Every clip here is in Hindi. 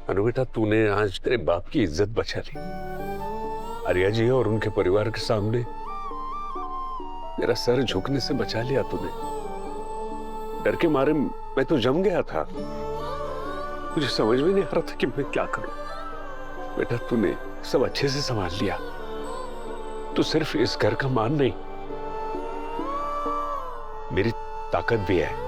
अनु बेटा, तूने आज तेरे बाप की इज्जत बचा ली। आर्या जी और उनके परिवार के सामने मेरा सर झुकने से बचा लिया तूने। डर के मारे मैं तो जम गया था, मुझे समझ में नहीं आ रहा था कि मैं क्या करूं। बेटा, तूने सब अच्छे से संभाल लिया। तू सिर्फ इस घर का मान नहीं, मेरी ताकत भी है।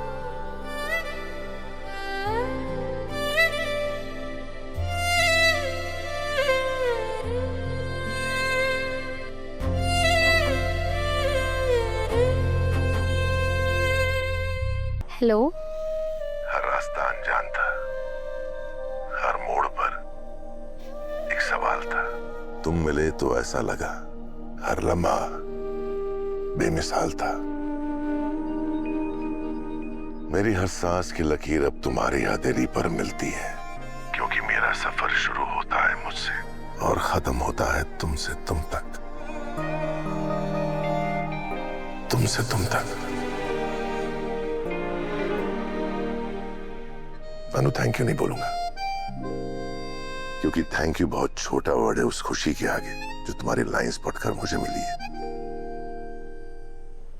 हेलो। हर रास्ता अनजान था, हर मोड़ पर एक सवाल था। तुम मिले तो ऐसा लगा हर लम्हा बेमिसाल था। मेरी हर सांस की लकीर अब तुम्हारी हथेली पर मिलती है, क्योंकि मेरा सफर शुरू होता है मुझसे और खत्म होता है तुमसे तुम तक, तुमसे तुम तक। अनु, थैंक यू नहीं बोलूंगा, क्योंकि थैंक यू बहुत छोटा वर्ड है उस खुशी के आगे जो तुम्हारी लाइंस पढ़कर मुझे मिली है।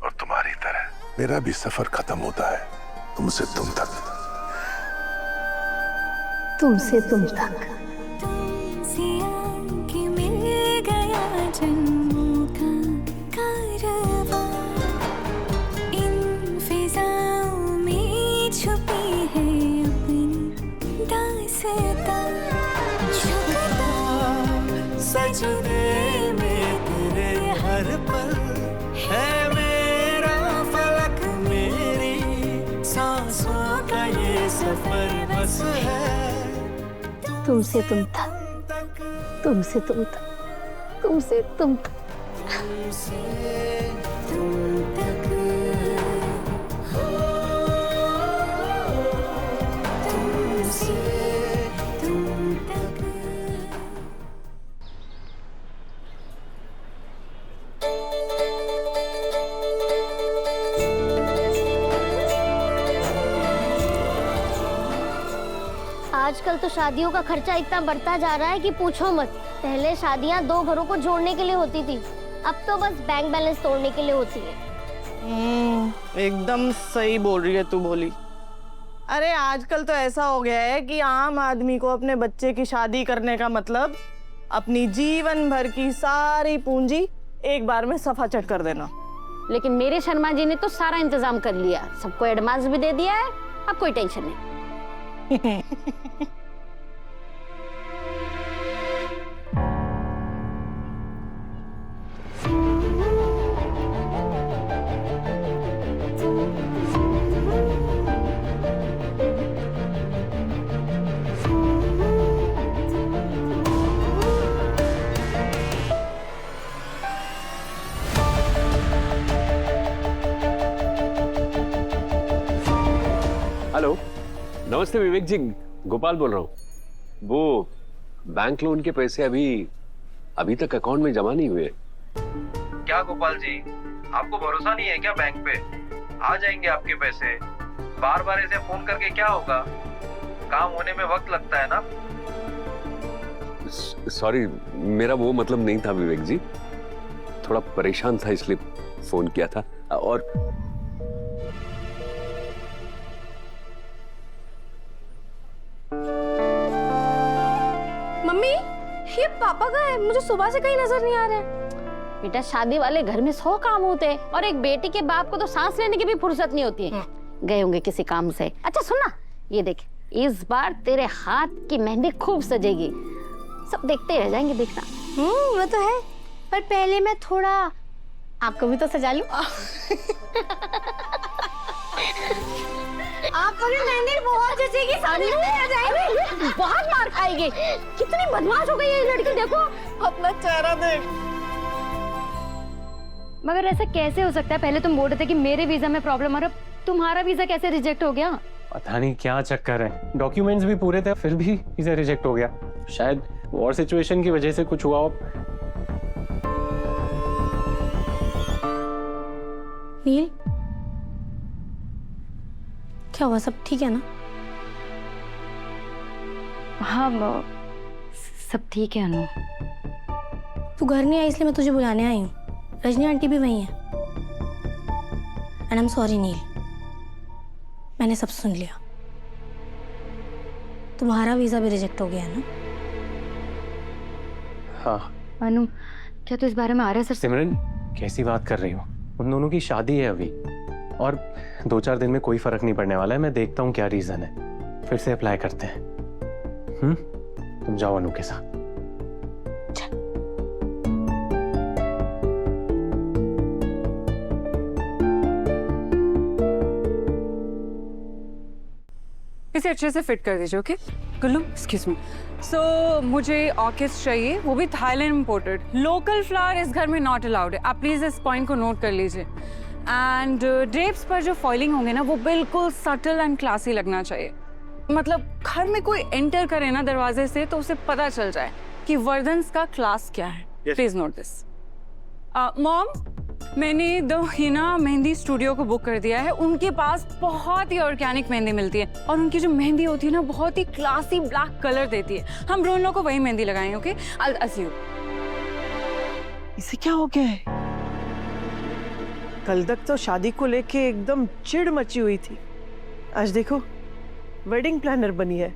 और तुम्हारी तरह मेरा भी सफर खत्म होता है तुमसे तुम तक, तुमसे तुम तक। सजदे में तेरे हर पल है मेरा फलक, मेरी सांसों का ये सफर बस है तुमसे तुम तक, तुमसे तुम तक, तुमसे तुम तक। आजकल तो शादियों का खर्चा इतना बढ़ता जा रहा है कि पूछो मत। पहले शादियां 2 घरों को जोड़ने के लिए होती थी, अब तो बस बैंक बैलेंस तोड़ने के लिए होती है। एकदम सही बोल रही है तू बोली। अरे आजकल तो ऐसा हो गया है कि आम आदमी को अपने बच्चे की शादी करने का मतलब अपनी जीवन भर की सारी पूंजी एक बार में सफा चट कर देना। लेकिन मेरे शर्मा जी ने तो सारा इंतजाम कर लिया, सबको एडवांस भी दे दिया है, अब कोई टेंशन नहीं। हेलो, नमस्ते विवेक जी, गोपाल बोल रहा हूँ। वो बैंक लोन के पैसे अभी तक अकाउंट में जमा नहीं हुए। क्या गोपाल जी, आपको भरोसा नहीं है क्या बैंक पे? आ जाएंगे आपके पैसे। बार बार ऐसे फोन करके क्या होगा? काम होने में वक्त लगता है ना। सॉरी, मेरा वो मतलब नहीं था विवेक जी, थोड़ा परेशान था इसलिए फोन किया था। और मम्मी, ये पापा का है, मुझे सुबह से कहीं नजर नहीं आ रहे हैं। बेटा, शादी वाले घर में 100 काम होते हैं और एक बेटी के बाप को तो सांस लेने की भी फुर्सत नहीं होती है। गए होंगे किसी काम से। अच्छा सुन ना, ये देख, इस बार तेरे हाथ की मेहंदी खूब सजेगी, सब देखते रह जाएंगे, देखना। वो तो है, पर पहले मैं थोड़ा आपको भी तो सजा लूं। आपको भी मेहंदी बहुत जचेगी, सामने आ जाएगी। बहुत मार खाएगी, कितनी बदमाश हो गई है ये लड़की, देखो अपना चेहरा देख। मगर ऐसा कैसे हो सकता है? पहले तुम बोल रहे थे कि मेरे वीजा में प्रॉब्लम आ रहा, तुम्हारा वीजा कैसे रिजेक्ट हो गया? पता नहीं क्या चक्कर है, डॉक्यूमेंट्स भी पूरे थे फिर भी वीजा रिजेक्ट हो गया। शायद वॉर सिचुएशन की वजह से कुछ हुआ हो। नील, क्या हुआ? सब ठीक है ना? हाँ सब ठीक है अनु। तू घर नहीं आई इसलिए मैं तुझे बुलाने आई हूँ। रजनी आंटी भी वहीं है। एंड आई एम सॉरी नील, मैंने सब सुन लिया। तुम्हारा वीजा भी रिजेक्ट हो गया है ना? हाँ। अनु क्या तू इस बारे में आ रहा है सर? सिमरन कैसी बात कर रही हो? उन दोनों की शादी है अभी और 2-4 दिन में कोई फर्क नहीं पड़ने वाला है। मैं देखता हूँ क्या रीजन है, फिर से अप्लाई करते हैं। तुम जाओ अनु के साथ। इसे अच्छे से फिट कर दीजिए। ओके गुल्लू, एक्सक्यूज मी। सो मुझे ऑर्किड्स चाहिए, वो भी थाईलैंड इंपोर्टेड। लोकल फ्लावर इस घर में नॉट अलाउड है, आप प्लीज इस पॉइंट को नोट कर लीजिए। एंड ड्रेप्स पर जो फॉइलिंग होंगे ना, वो बिल्कुल सटल एंड क्लासी लगना चाहिए। मतलब घर में कोई एंटर करे ना दरवाजे से तो उसे पता चल जाए कि वर्धन्स का क्लास क्या है। Please note this. मॉम, मैंने द हिना मेहंदी स्टूडियो को बुक कर दिया है। उनके पास बहुत ही ऑर्गेनिक मेहंदी मिलती है और उनकी जो मेहंदी होती है ना, बहुत ही क्लासी ब्लैक कलर देती है। हम दोनों को वही मेहंदी लगाएंगे। Okay, I'll see you। इसे क्या हो गया है? कल तक तो शादी को लेके एकदम चिढ़ मची हुई थी, आज देखो वेडिंग प्लानर बनी है।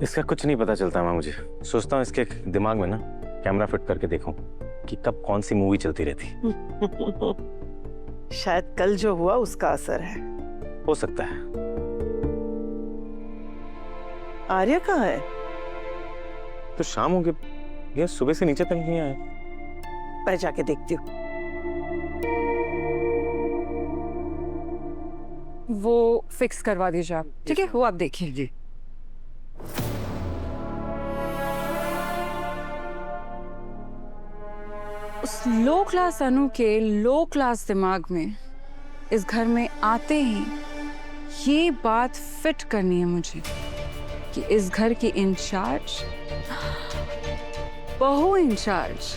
इसका कुछ नहीं पता चलता माँ मुझे। सोचता हूँ इसके दिमाग में ना कैमरा फिट करके देखूं कि कब कौन सी मूवी चलती रहती। शायद कल जो हुआ उसका असर है। हो सकता है। आर्या कहाँ है? तो शाम हो गई, ये सुबह से नीचे तक नहीं आया। मैं जाके देखती हूँ। वो फिक्स करवा दीजिए आप, ठीक है? वो आप देखिए जी। उस लो क्लास अनु के लो क्लास दिमाग में इस घर में आते ही ये बात फिट करनी है मुझे कि इस घर की इंचार्ज, बहू इंचार्ज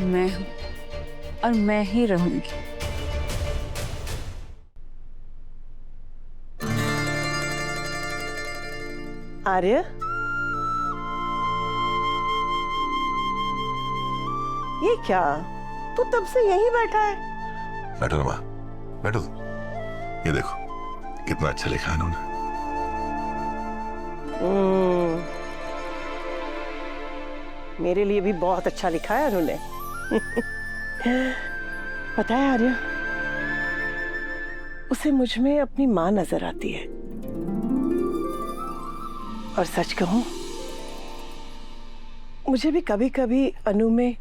मैं हूं और मैं ही रहूंगी। आर्य, ये क्या? तू तब से यहीं बैठा है? बैठो ना माँ, बैठो। ये देखो कितना अच्छा लिखा है उन्होंने। मेरे लिए भी बहुत अच्छा लिखा है उन्होंने। पता है आर्य, उसे मुझ में अपनी माँ नजर आती है। और सच कहूं, मुझे भी कभी कभी अनु में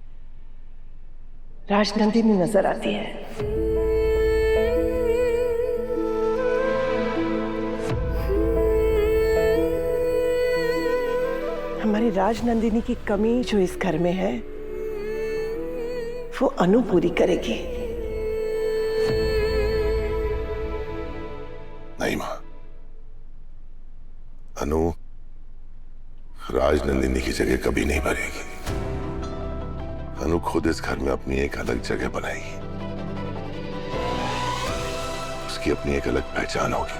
राजनंदिनी नजर आती है। हमारी राजनंदिनी की कमी जो इस घर में है, वो अनु पूरी करेगी। नहीं माँ, अनु राजनंदिनी की जगह कभी नहीं भरेगी। अनु खुद इस घर में अपनी एक अलग जगह बनाएगी। उसकी अपनी एक अलग पहचान होगी।